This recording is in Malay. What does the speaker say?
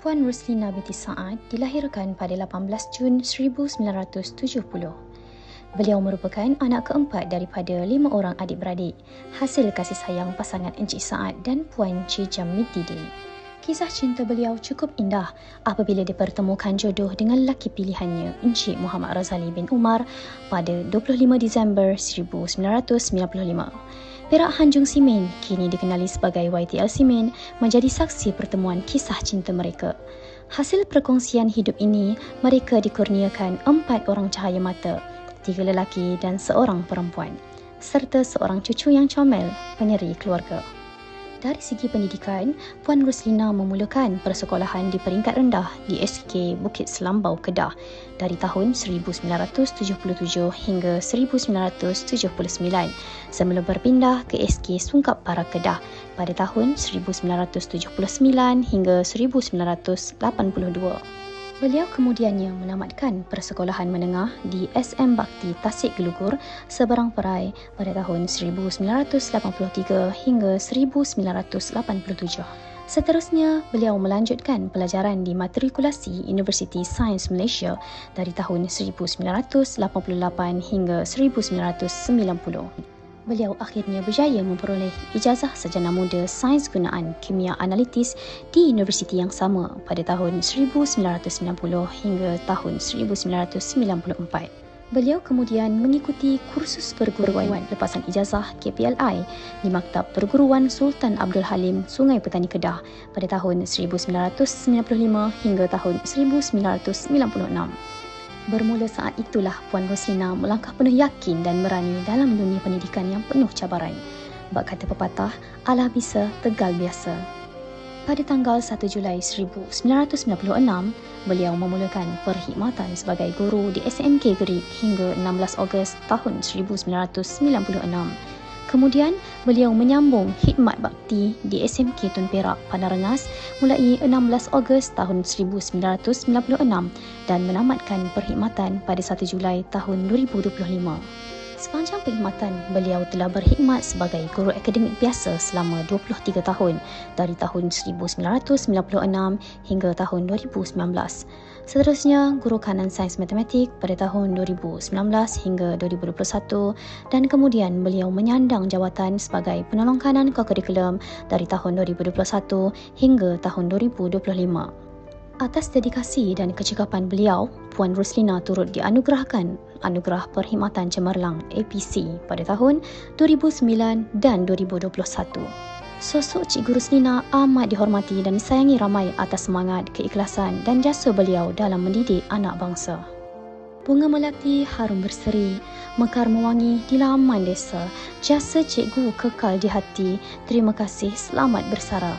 Puan Ruslina binti Saad dilahirkan pada 18 Jun 1970. Beliau merupakan anak keempat daripada 5 orang adik-beradik, hasil kasih sayang pasangan Encik Saad dan Puan Cik Jamiddin. Kisah cinta beliau cukup indah apabila dipertemukan jodoh dengan lelaki pilihannya, Encik Muhammad Razali bin Umar pada 25 Disember 1995. Perak Hanjung Simen, kini dikenali sebagai YTL Simen, menjadi saksi pertemuan kisah cinta mereka. Hasil perkongsian hidup ini, mereka dikurniakan 4 orang cahaya mata, 3 lelaki dan 1 perempuan, serta seorang cucu yang comel, penyeri keluarga. Dari segi pendidikan, Puan Ruslina memulakan persekolahan di peringkat rendah di SK Bukit Selambau, Kedah dari tahun 1977 hingga 1979 semula berpindah ke SK Sungkap Para Kedah pada tahun 1979 hingga 1982. Beliau kemudiannya menamatkan persekolahan menengah di SM Bakti Tasik Gelugur, Seberang Perai pada tahun 1983 hingga 1987. Seterusnya, beliau melanjutkan pelajaran di matrikulasi Universiti Sains Malaysia dari tahun 1988 hingga 1990. Beliau akhirnya berjaya memperoleh ijazah sarjana muda Sains Gunaan Kimia Analitis di universiti yang sama pada tahun 1990 hingga tahun 1994. Beliau kemudian mengikuti kursus perguruan lepasan ijazah KPLI di Maktab Perguruan Sultan Abdul Halim, Sungai Petani Kedah pada tahun 1995 hingga tahun 1996. Bermula saat itulah Puan Ruslina melangkah penuh yakin dan berani dalam dunia pendidikan yang penuh cabaran. Bak kata pepatah, alah bisa, tegal biasa. Pada tanggal 1 Julai 1996, beliau memulakan perkhidmatan sebagai guru di SMK Gerik hingga 16 Ogos tahun 1996. Kemudian, beliau menyambung khidmat bakti di SMK Tun Perak, Padang Rengas mulai 16 Ogos tahun 1996 dan menamatkan perkhidmatan pada 1 Julai tahun 2025. Sepanjang perkhidmatan, beliau telah berkhidmat sebagai guru akademik biasa selama 23 tahun dari tahun 1996 hingga tahun 2019. Seterusnya, guru kanan sains matematik pada tahun 2019 hingga 2021 dan kemudian beliau menyandang jawatan sebagai penolong kanan kokurikulum dari tahun 2021 hingga tahun 2025. Atas dedikasi dan kecekapan beliau, Puan Ruslina turut dianugerahkan Anugerah Perkhidmatan Cemerlang APC pada tahun 2009 dan 2021. Sosok Cikgu Ruslina amat dihormati dan disayangi ramai atas semangat, keikhlasan dan jasa beliau dalam mendidik anak bangsa. Bunga melati harum berseri, mekar mewangi di laman desa. Jasa cikgu kekal di hati. Terima kasih, selamat bersara.